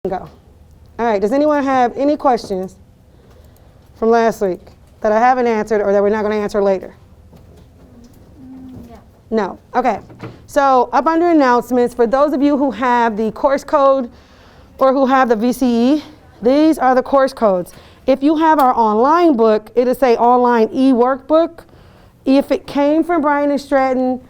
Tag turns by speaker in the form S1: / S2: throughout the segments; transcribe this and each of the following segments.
S1: Go. All right, does anyone have any questions from last week that I haven't answered or that we're not going to answer later? No. Okay. So up under announcements, for those of you who have the course code or who have the VCE, these are the course codes. If you have our online book, it'll say online e-workbook. If it came from Bryant and Stratton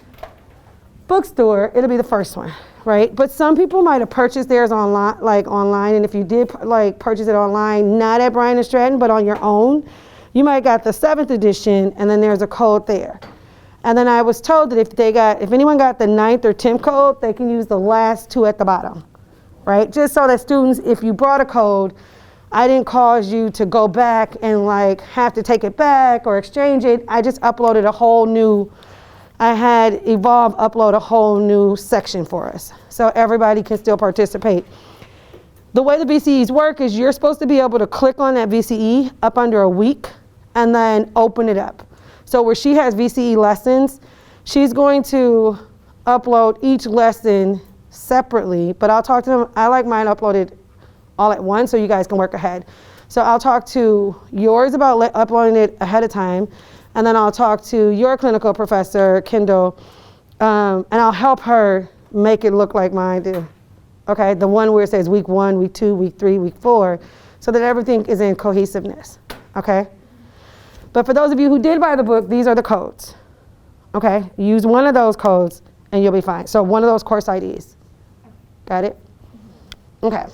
S1: bookstore, it'll be the first one, right? But some people might have purchased theirs online, and if you did purchase it online, not at Bryant and Stratton, but on your own, you might have got the 7th edition, and then there's a code there. And then I was told that if anyone got the 9th or 10th code, they can use the last 2 at the bottom, right? Just so that students, if you brought a code, I didn't cause you to go back and have to take it back or exchange it. I just uploaded a whole new, I had Evolve upload a whole new section for us. So everybody can still participate. The way the VCEs work is you're supposed to be able to click on that VCE up under a week and then open it up. So where she has VCE lessons, she's going to upload each lesson separately, but I'll talk to them. I like mine uploaded all at once so you guys can work ahead. So I'll talk to yours about uploading it ahead of time, and then I'll talk to your clinical professor, Kendall, and I'll help her make it look like mine do. Okay, the one where it says week 1, week 2, week 3, week 4, so that everything is in cohesiveness, okay? But for those of you who did buy the book, these are the codes, okay? Use one of those codes and you'll be fine. So one of those course IDs. Got it? Okay.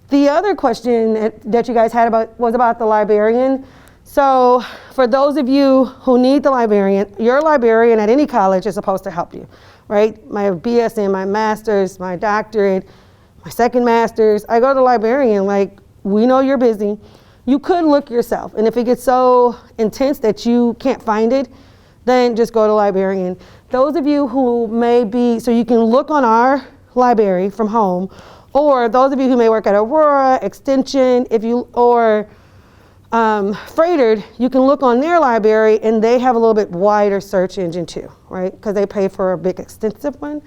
S1: The other question that you guys had was about the librarian. So for those of you who need the librarian, your librarian at any college is supposed to help you, right? My BSN, my master's, my doctorate, my second master's, I go to the librarian, we know you're busy. You could look yourself, and if it gets so intense that you can't find it, then just go to the librarian. Those of you who may be, so you can look on our library from home, or those of you who may work at Aurora, Extension, or Freighted, you can look on their library, and they have a little bit wider search engine too, right? Because they pay for a big extensive one.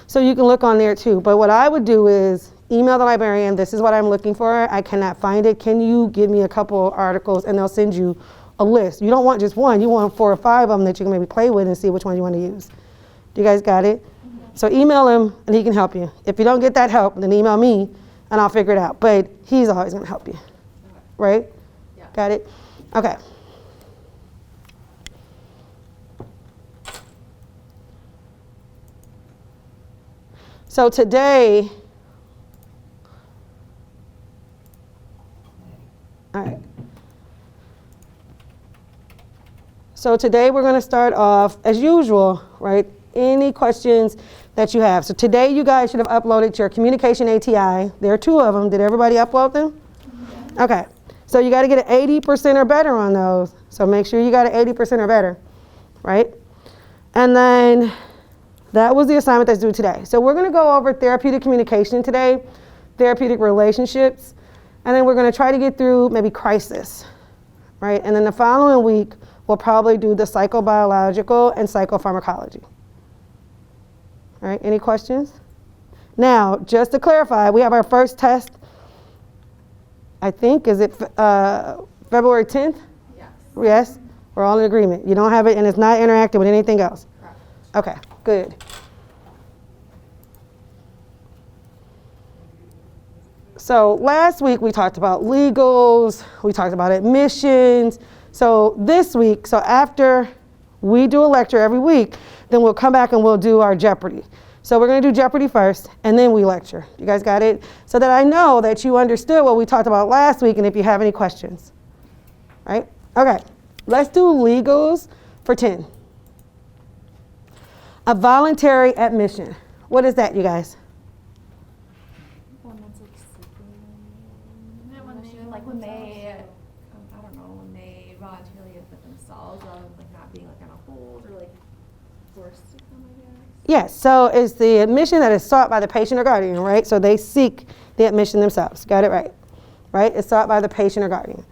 S1: So you can look on there too. But what I would do is email the librarian, this is what I'm looking for, I cannot find it, can you give me a couple articles, and they'll send you a list. You don't want just one, you want 4 or 5 of them that you can maybe play with and see which one you want to use. Do you guys got it? Mm-hmm. So email him and he can help you. If you don't get that help, then email me and I'll figure it out. But he's always going to help you, okay. Right? Yeah. Got it? Okay. So today, all right. So today we're going to start off as usual, right? Any questions that you have. So today you guys should have uploaded your communication ATI. There are 2 of them. Did everybody upload them? Yeah. Okay. So you got to get an 80% or better on those. So make sure you got an 80% or better, right? And then that was the assignment that's due today. So we're going to go over therapeutic communication today, therapeutic relationships, and then we're going to try to get through maybe crisis, right? And then the following week, we'll probably do the psychobiological and psychopharmacology. All right, any questions? Now, just to clarify, we have our first test, I think, is it February 10th? Yes. Yes, we're all in agreement. You don't have it and it's not interacting with anything else? Correct. Okay, good. So last week we talked about legals, we talked about admissions. So this week, so after we do a lecture every week, then we'll come back and we'll do our Jeopardy. So we're going to do Jeopardy first, and then we lecture. You guys got it? So that I know that you understood what we talked about last week, and if you have any questions. Right? Okay, let's do legals for 10. A voluntary admission. What is that, you guys?
S2: One that's like when they, I don't know, when they voluntarily admit themselves rather than not being on a hold or forced to come, I guess.
S1: Yes, so it's the admission that is sought by the patient or guardian, right? So they seek the admission themselves. Got it right? Right? It's sought by the patient or guardian.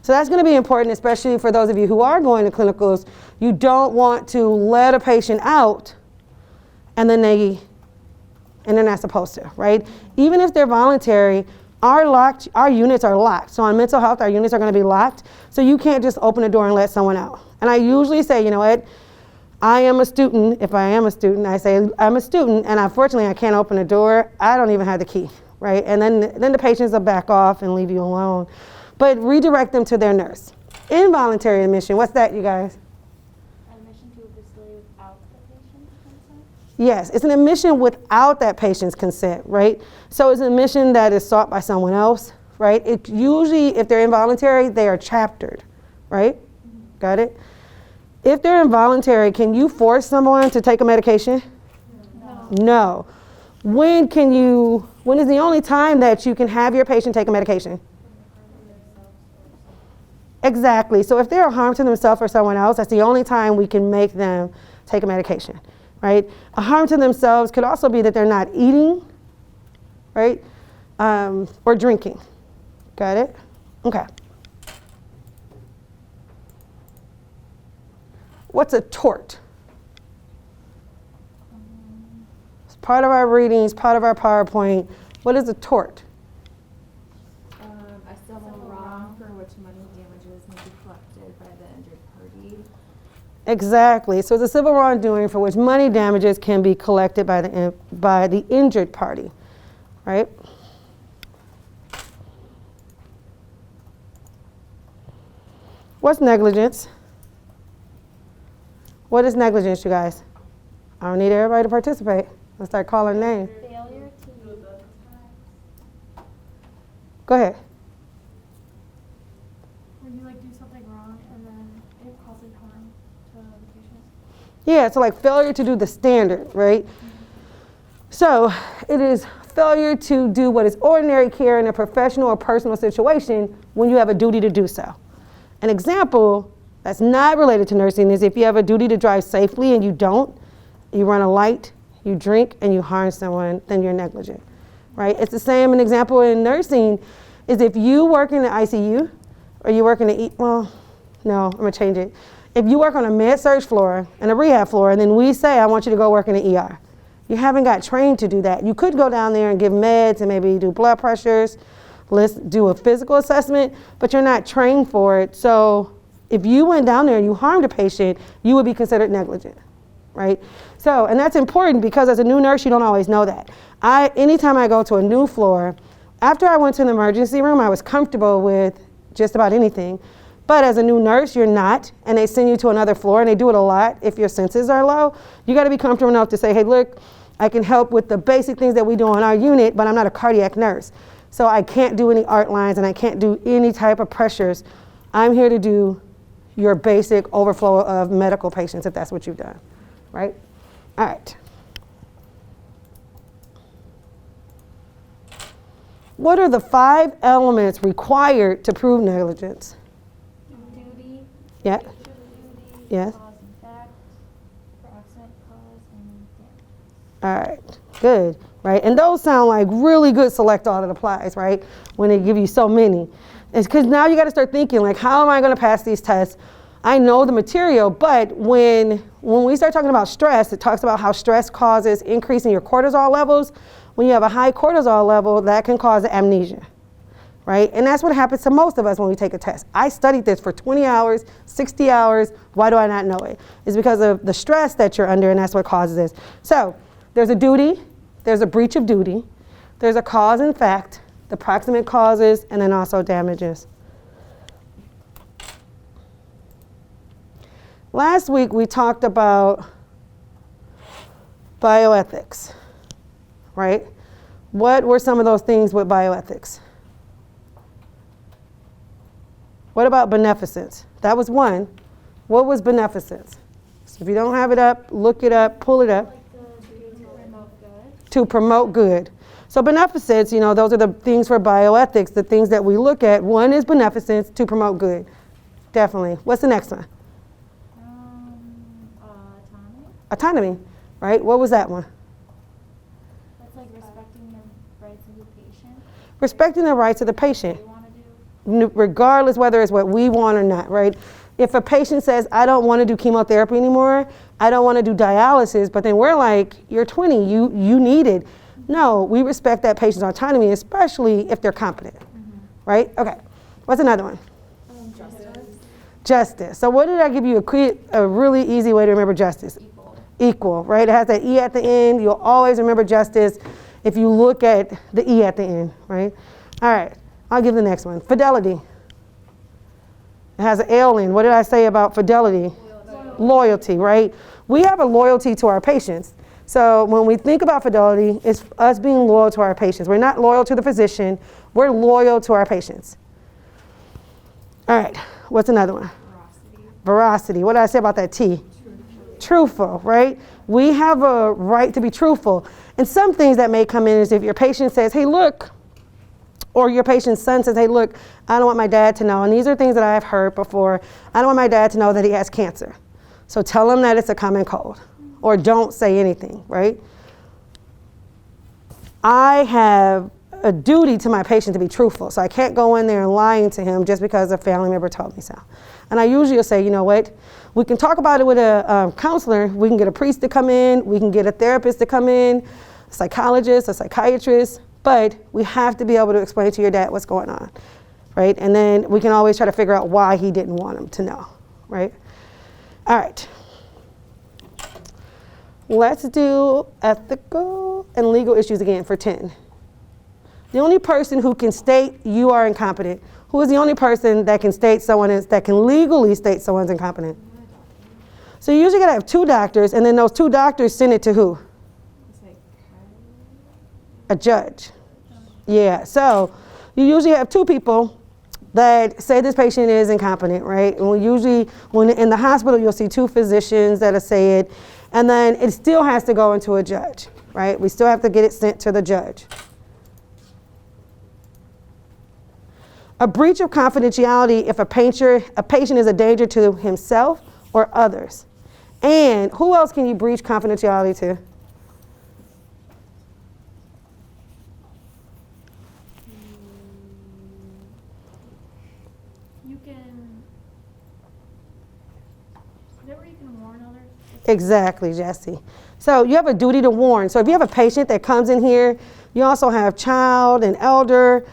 S1: So that's going to be important, especially for those of you who are going to clinicals. You don't want to let a patient out and then they and they're not supposed to, right? Even if they're voluntary, our units are locked. So on mental health, our units are going to be locked. So you can't just open the door and let someone out. And I usually say, you know what? I am a student. If I am a student, I say I'm a student, and unfortunately I can't open the door. I don't even have the key, right? And then the patients will back off and leave you alone. But redirect them to their nurse. Involuntary admission, what's that, you guys?
S3: Admission to a facility without the patient's consent?
S1: Yes, it's an admission without that patient's consent, right? So it's an admission that is sought by someone else, right? It usually, if they're involuntary, they are chaptered, right? Mm-hmm. Got it? If they're involuntary, can you force someone to take a medication? No. When is the only time that you can have your patient take a medication? Exactly. So if they're a harm to themselves or someone else, that's the only time we can make them take a medication, right? A harm to themselves could also be that they're not eating, right? Or drinking. Got it? Okay. What's a tort? It's part of our readings, part of our PowerPoint. What is a tort?
S2: A civil wrong for which money damages may be collected by the injured party.
S1: Exactly. So it's a civil wrongdoing for which money damages can be collected by the injured party, right? What's negligence? What is negligence, you guys? I don't need everybody to participate. Let's start calling names.
S3: Failure to meet the task.
S1: Go ahead.
S3: When you do something wrong and then it causes harm to the patient.
S1: Yeah, so failure to do the standard, right? Mm-hmm. So it is failure to do what is ordinary care in a professional or personal situation when you have a duty to do so. An example that's not related to nursing is if you have a duty to drive safely and you don't, you run a light, you drink, and you harm someone, then you're negligent, right? It's the same, an example in nursing is if you work in the ICU or you work in the, I'm gonna change it. If you work on a med-surg floor and a rehab floor and then we say, I want you to go work in the ER, you haven't got trained to do that. You could go down there and give meds and maybe do blood pressures, let's do a physical assessment, but you're not trained for it. So if you went down there and you harmed a patient, you would be considered negligent, right? So, and that's important because as a new nurse, you don't always know that. Anytime I go to a new floor, after I went to the emergency room, I was comfortable with just about anything. But as a new nurse, you're not, and they send you to another floor, and they do it a lot if your senses are low. You gotta be comfortable enough to say, hey, look, I can help with the basic things that we do on our unit, but I'm not a cardiac nurse. So I can't do any art lines, and I can't do any type of pressures. I'm here to do your basic overflow of medical patients, if that's what you've done, right? All right. What are the 5 elements required to prove negligence?
S3: Duty.
S1: Yeah.
S3: Duty.
S1: Yes.
S3: Cause and effect. Proximate cause and damage.
S1: All right. Good. Right. And those sound like really good select all that applies, right? When they give you so many. It's because now you got to start thinking how am I going to pass these tests? I know the material, but when we start talking about stress, it talks about how stress causes increase in your cortisol levels. When you have a high cortisol level, that can cause amnesia, right? And that's what happens to most of us when we take a test. I studied this for 20 hours, 60 hours. Why do I not know it? It's because of the stress that you're under, and that's what causes this. So there's a duty, there's a breach of duty, there's a cause and fact, the proximate causes, and then also damages. Last week we talked about bioethics, right? What were some of those things with bioethics? What about beneficence? That was one. What was beneficence? So if you don't have it up, look it up, pull it up.
S3: To promote good.
S1: To promote good. So beneficence, those are the things for bioethics, the things that we look at. One is beneficence, to promote good. Definitely. What's the next one? Autonomy, right? What was that one?
S3: That's respecting the rights of the patient.
S1: Respecting the rights of the patient.
S3: What they want to do.
S1: Regardless whether it's what we want or not, right? If a patient says, I don't want to do chemotherapy anymore, I don't want to do dialysis, but then we're like, you're 20, you need it. No, we respect that patient's autonomy, especially if they're competent, right? Okay, what's another one?
S3: Justice.
S1: Justice. So what did I give you a really easy way to remember justice? Equal, right? It has that E at the end. You'll always remember justice if you look at the E at the end, right? All right, I'll give the next one. Fidelity. It has an L in. What did I say about fidelity? Loyalty, right? We have a loyalty to our patients. So when we think about fidelity, it's us being loyal to our patients. We're not loyal to the physician. We're loyal to our patients. All right, what's another one? Veracity. What did I say about that T? Truthful, right? We have a right to be truthful. And some things that may come in is if your patient says, hey, look, or your patient's son says, hey, look, I don't want my dad to know. And these are things that I've heard before. I don't want my dad to know that he has cancer. So tell him that it's a common cold. Or don't say anything, right? I have a duty to my patient to be truthful. So I can't go in there and lying to him just because a family member told me so. And I usually will say, you know what? We can talk about it with a counselor. We can get a priest to come in. We can get a therapist to come in, a psychologist, a psychiatrist. But we have to be able to explain to your dad what's going on, right? And then we can always try to figure out why he didn't want him to know, right? All right. Let's do ethical and legal issues again for 10. The only person who can state you are incompetent. Who is the only person that can state someone is, that can legally state someone's incompetent? So you usually gotta have 2 doctors, and then those 2 doctors send it to who? A judge. Yeah, so you usually have 2 people that say this patient is incompetent, right? And we usually, when in the hospital, you'll see 2 physicians that'll say it, and then it still has to go into a judge, right? We still have to get it sent to the judge. A breach of confidentiality if a patient is a danger to himself or others. And who else can you breach confidentiality to?
S3: You can, is that where you can warn others?
S1: Exactly, Jesse. So you have a duty to warn. So if you have a patient that comes in here, you also have child and elder,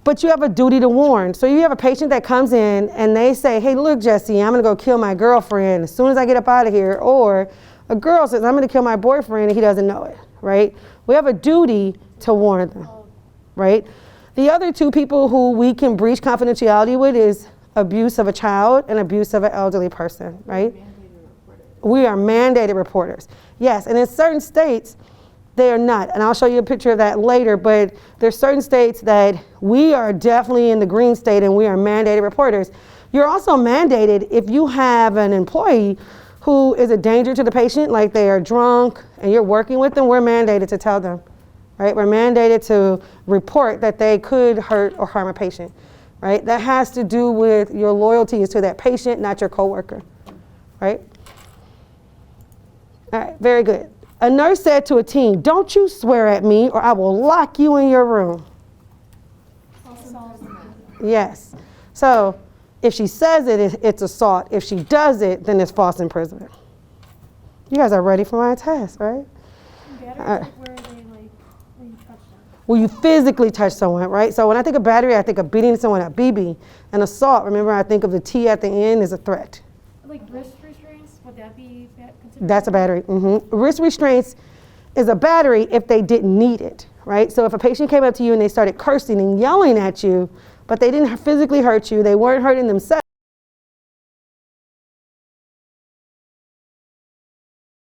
S1: but you have a duty to warn. So you have a patient that comes in and they say, hey, look, Jesse, I'm gonna go kill my girlfriend as soon as I get up out of here. Or a girl says, I'm gonna kill my boyfriend and he doesn't know it, right? We have a duty to warn them, right? The other 2 people who we can breach confidentiality with is abuse of a child and abuse of an elderly person, right? We are mandated reporters. Yes, and in certain states, they are not. And I'll show you a picture of that later, but there's certain states that we are definitely in the green state and we are mandated reporters. You're also mandated if you have an employee who is a danger to the patient, like they are drunk and you're working with them, we're mandated to tell them, right? We're mandated to report that they could hurt or harm a patient, right? That has to do with your loyalty is to that patient, not your coworker, right? All right, very good. A nurse said to a teen, don't you swear at me or I will lock you in your room. Yes. So if she says it, it's assault. If she does it, then it's false imprisonment. You guys are ready for my test, right?
S3: Batteries, like where they like, when you touch them.
S1: Well, you physically touch someone, right? So when I think of battery, I think of beating someone up, BB. And assault, remember, I think of the T at the end is a threat.
S3: Like wrist restraints, would that be considered?
S1: That's a battery. Wrist restraints is a battery if they didn't need it, right? So if a patient came up to you and they started cursing and yelling at you, but they didn't physically hurt you, they weren't hurting themselves,